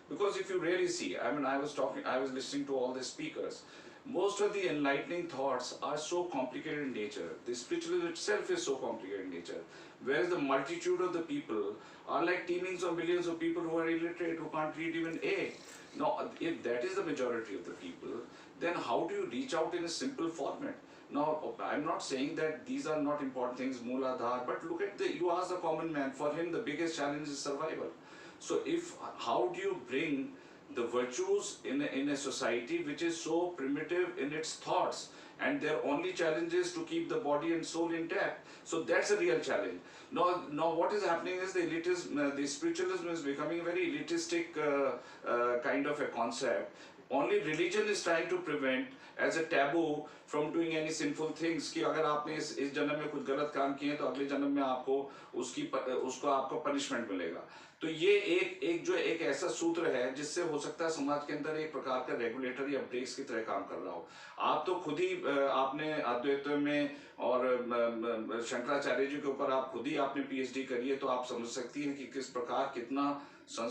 Because if you really see, I mean, I was listening to all the speakers. Most of the enlightening thoughts are so complicated in nature. The spiritualism itself is so complicated in nature. Whereas the multitude of the people are like teemings of millions of people who are illiterate, who can't read even A. Now, if that is the majority of the people, then how do you reach out in a simple format? Now, I'm not saying that these are not important things, Mooladhar, but look at you ask the common man, for him the biggest challenge is survival. So how do you bring the virtues in a society which is so primitive in its thoughts, and their only challenge is to keep the body and soul intact? So that's a real challenge. Now what is happening is the elitism, the spiritualism is becoming a very elitistic kind of a concept. Only religion is trying to prevent as a taboo from doing any sinful things, कि अगर आपने इस जन्म में कुछ गलत काम किए तो अगले जन्म में आपको उसको आपको पनिशमेंट मिलेगा। तो ये एक जो एक ऐसा सूत्र है जिससे हो सकता है समाज के अंदर एक प्रकार का रेगुलेटर या ब्रेक्स की तरह काम कर रहा हो। आप तो खुद ही आपने अद्वैत में और शंकराचार्य जी के ऊपर आप खुद ही आपने पीएचडी करी है, तो आप समझ सकती हैं कि किस प्रकार कितना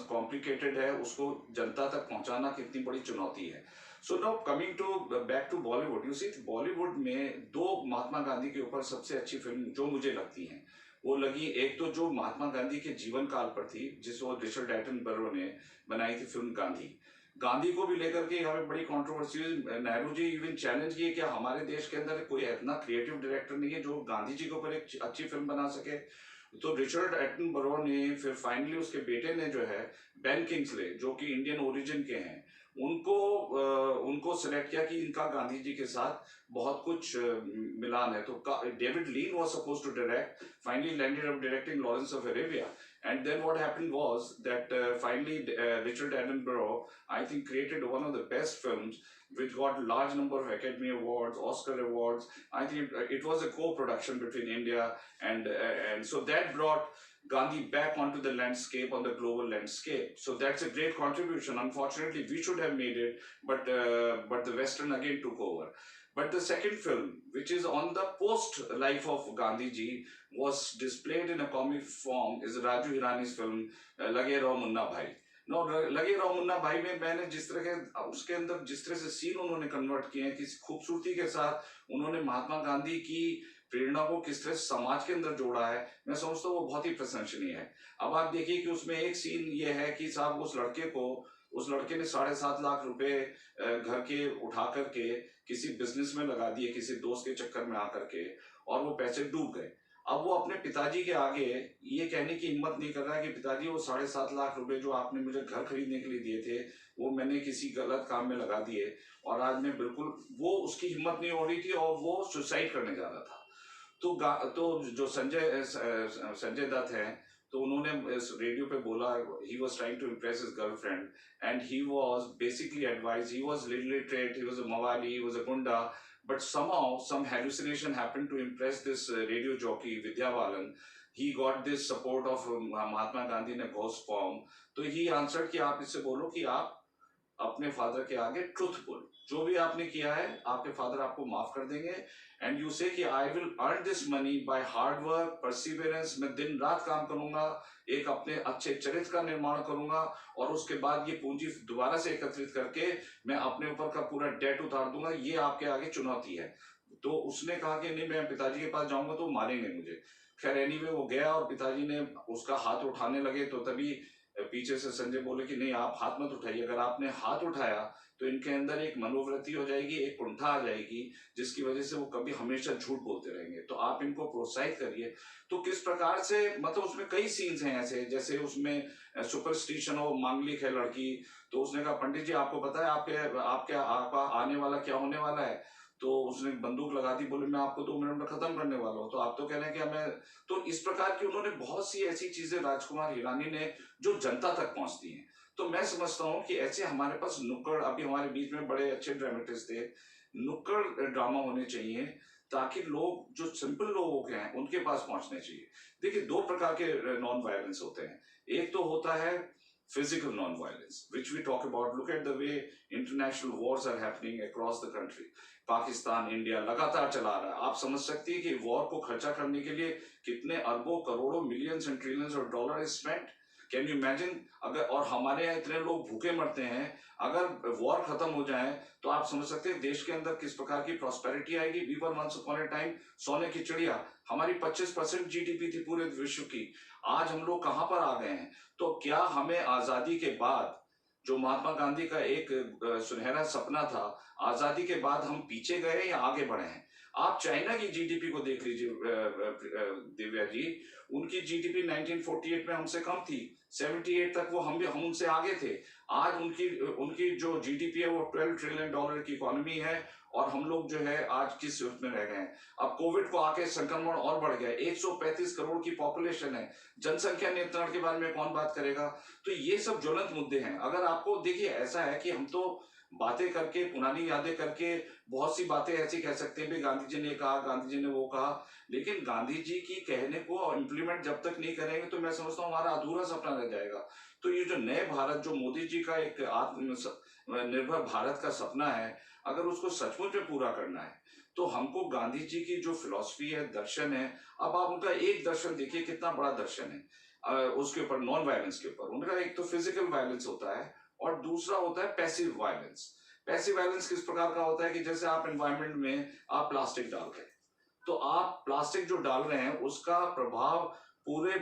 कॉम्प्लिकेटेड है, उसको जनता तक पहुंचाना कितनी बड़ी चुनौती है। So now coming to back to Bollywood, you see Bollywood में दो महात्मा गांधी के ऊपर सबसे अच्छी फिल्म जो मुझे लगती हैं वो लगी, एक तो जो महात्मा गांधी के जीवन काल पर थी, जिसको रिचर्ड एटनबरो ने बनाई थी फिल्म गांधी। गांधी को भी लेकर के यहाँ पे बड़ी controversy, Nehru ji even challenge किए कि हमारे देश के अंदर कोई इतना क्रिएटिव डायरेक्टर नहीं है जो गांधी जी के ऊपर एक अच्छी फिल्म बना सके। तो रिचर्ड एटनबरो ने फिर फाइनली उसके बेटे ने जो है बेन किंग्सले, जो कि इंडियन ओरिजिन के हैं, उनको उनको सिलेक्ट किया कि इनका गांधी जी के साथ बहुत कुछ मिलान है। तो David Lean was supposed to direct, finally landed up directing Lawrence of Arabia. And then what happened was that finally Richard Attenborough, I think, created one of the best films which got a large number of Academy Awards, Oscar Awards. I think it was a co-production between India and so that brought Gandhi back onto the landscape, on the global landscape. So that's a great contribution. Unfortunately, we should have made it, but the Western again took over. But the second film, which is on the post life of Gandhi ji, was displayed in a comic form, is Raju Hirani's film Lage Raho Munna Bhai. No Lage Raho Munna भाई में मैंने जिस तरह के उसके अंदर जिस तरह से सीन उन्होंने कन्वर्ट किए हैं, किस खूबसूरती के साथ उन्होंने महात्मा गांधी की प्रेरणा को किस तरह समाज के अंदर जोड़ा है, मैं समझता हूँ वो बहुत ही प्रशंसनीय है। अब आप देखिए कि उसमें एक सीन ये है कि साहब उस लड़के ने 7.5 लाख रुपए घर के उठा करके किसी बिजनेस में लगा दिए, किसी दोस्त के चक्कर में आकर के, और वो पैसे डूब गए। अब वो अपने पिताजी के आगे ये कहने की हिम्मत नहीं कर रहा है कि पिताजी वो 7.5 लाख रुपए जो आपने मुझे घर खरीदने के लिए दिए थे वो मैंने किसी गलत काम में लगा दिए, और आज मैं बिल्कुल, वो उसकी हिम्मत नहीं हो रही थी और वो सुसाइड करने जा रहा था। तो जो संजय दत्त हैं, तो उन्होंने इस रेडियो पे बोला, he was trying to impress his girlfriend and he was basically advise, he was literate, he was a मवाली, ही वॉज अ गुंडा, but somehow some hallucination happened to impress this radio jockey Vidya Balan. He got this support of Mahatma Gandhi in a ghost form. तो he answered कि आप इससे बोलो कि आप अपने फादर के आगे ट्रूथफुल, जो भी आपने किया है आपके फादर आपको माफ कर देंगे, एंड यू से कि I will earn this money by hard work Perseverance, मैं दिन रात काम करूंगा, एक अपने अच्छे चरित्र का निर्माण करूंगा, और उसके बाद ये पूंजी दोबारा से एकत्रित करके मैं अपने ऊपर का पूरा डेट उतार दूंगा, ये आपके आगे चुनौती है। तो उसने कहा कि नहीं, मैं पिताजी के पास जाऊंगा तो मारेंगे मुझे। खैर एनीवे वो गया और पिताजी ने उसका हाथ उठाने लगे, तो तभी पीछे से संजय बोले कि नहीं आप हाथ मत उठाइए, अगर आपने हाथ उठाया तो इनके अंदर एक मनोवृत्ति हो जाएगी, एक कुंठा आ जाएगी, जिसकी वजह से वो कभी हमेशा झूठ बोलते रहेंगे, तो आप इनको प्रोत्साहित करिए। तो किस प्रकार से, मतलब उसमें कई सीन्स हैं ऐसे, जैसे उसमें सुपरस्टिशन हो, मांगलिक है लड़की, तो उसने कहा पंडित जी आपको पता है आपका आने वाला क्या होने वाला है, तो उसने बंदूक लगा दी, बोले मैं आपको 2 मिनट में खत्म करने वाला हूँ, तो आप तो कह रहे हैं कि हमें, तो इस प्रकार की उन्होंने बहुत सी ऐसी चीजें राजकुमार हिरानी ने जो जनता तक पहुंचती हैं। तो मैं समझता हूँ कि ऐसे हमारे पास नुक्कड़, अभी हमारे बीच में बड़े अच्छे ड्रामेटिस्ट थे, नुक्कड़ ड्रामा होने चाहिए ताकि लोग जो सिंपल लोग हैं उनके पास पहुंचने चाहिए। देखिए 2 प्रकार के नॉन वायलेंस होते हैं, एक तो होता है physical non-violence, which we talk about. Look at the way international wars are happening across the country. Pakistan, India लगातार चला रहा है। आप समझ सकती है कि वॉर को खर्चा करने के लिए कितने अरबों, करोड़ों, millions and trillions of dollar is spent, can you imagine? अगर और हमारे यहाँ इतने लोग भूखे मरते हैं, अगर वॉर खत्म हो जाए तो आप समझ सकते हैं देश के अंदर किस प्रकार की प्रॉस्पेरिटी आएगी। We were once upon a time सोने की चिड़िया, हमारी 25% जीडीपी थी पूरे विश्व की। आज हम लोग कहाँ पर आ गए हैं? तो क्या हमें आजादी के बाद जो महात्मा गांधी का एक सुनहरा सपना था, आजादी के बाद हम पीछे गए या आगे बढ़े हैं? आप चाइना की जीडीपी को देख लीजिए दिव्या जी, उनकी जीडीपी 1948 में हमसे कम थी, 78 तक वो हम उनसे आगे थे। आज उनकी उनकी जो जीडीपी है वो $12 ट्रिलियन की इकोनॉमी है, और हम लोग जो है आज किस उसमें रह गए हैं? अब कोविड को आके संक्रमण और बढ़ गया, 135 करोड़ की पॉपुलेशन है, जनसंख्या नियंत्रण के बारे में कौन बात करेगा? तो ये सब ज्वलंत मुद्दे हैं। अगर आपको देखिए, ऐसा है कि हम तो बातें करके, पुरानी यादें करके बहुत सी बातें ऐसी कह सकते हैं भी गांधी जी ने कहा, गांधी जी ने वो कहा, लेकिन गांधी जी की कहने को इम्प्लीमेंट जब तक नहीं करेंगे तो मैं समझता हूँ हमारा अधूरा सपना रह जाएगा। तो ये जो नए भारत, जो मोदी जी का एक आत्मनिर्भर भारत का सपना है, अगर उसको सचमुच में पूरा करना है तो हमको गांधी जी की जो फिलॉसफी है, दर्शन है, अब आप उनका एक दर्शन देखिए कितना बड़ा दर्शन है उसके ऊपर, नॉन वायलेंस के ऊपर। उनका एक तो फिजिकल वायलेंस होता है और दूसरा होता है पैसिव वायलेंस। पैसिव वायलेंस किस प्रकार का होता है कि जैसे आप एनवायरनमेंट में आप प्लास्टिक डाल रहे हैं, तो आप प्लास्टिक जो डाल रहे हैं उसका प्रभाव पूरे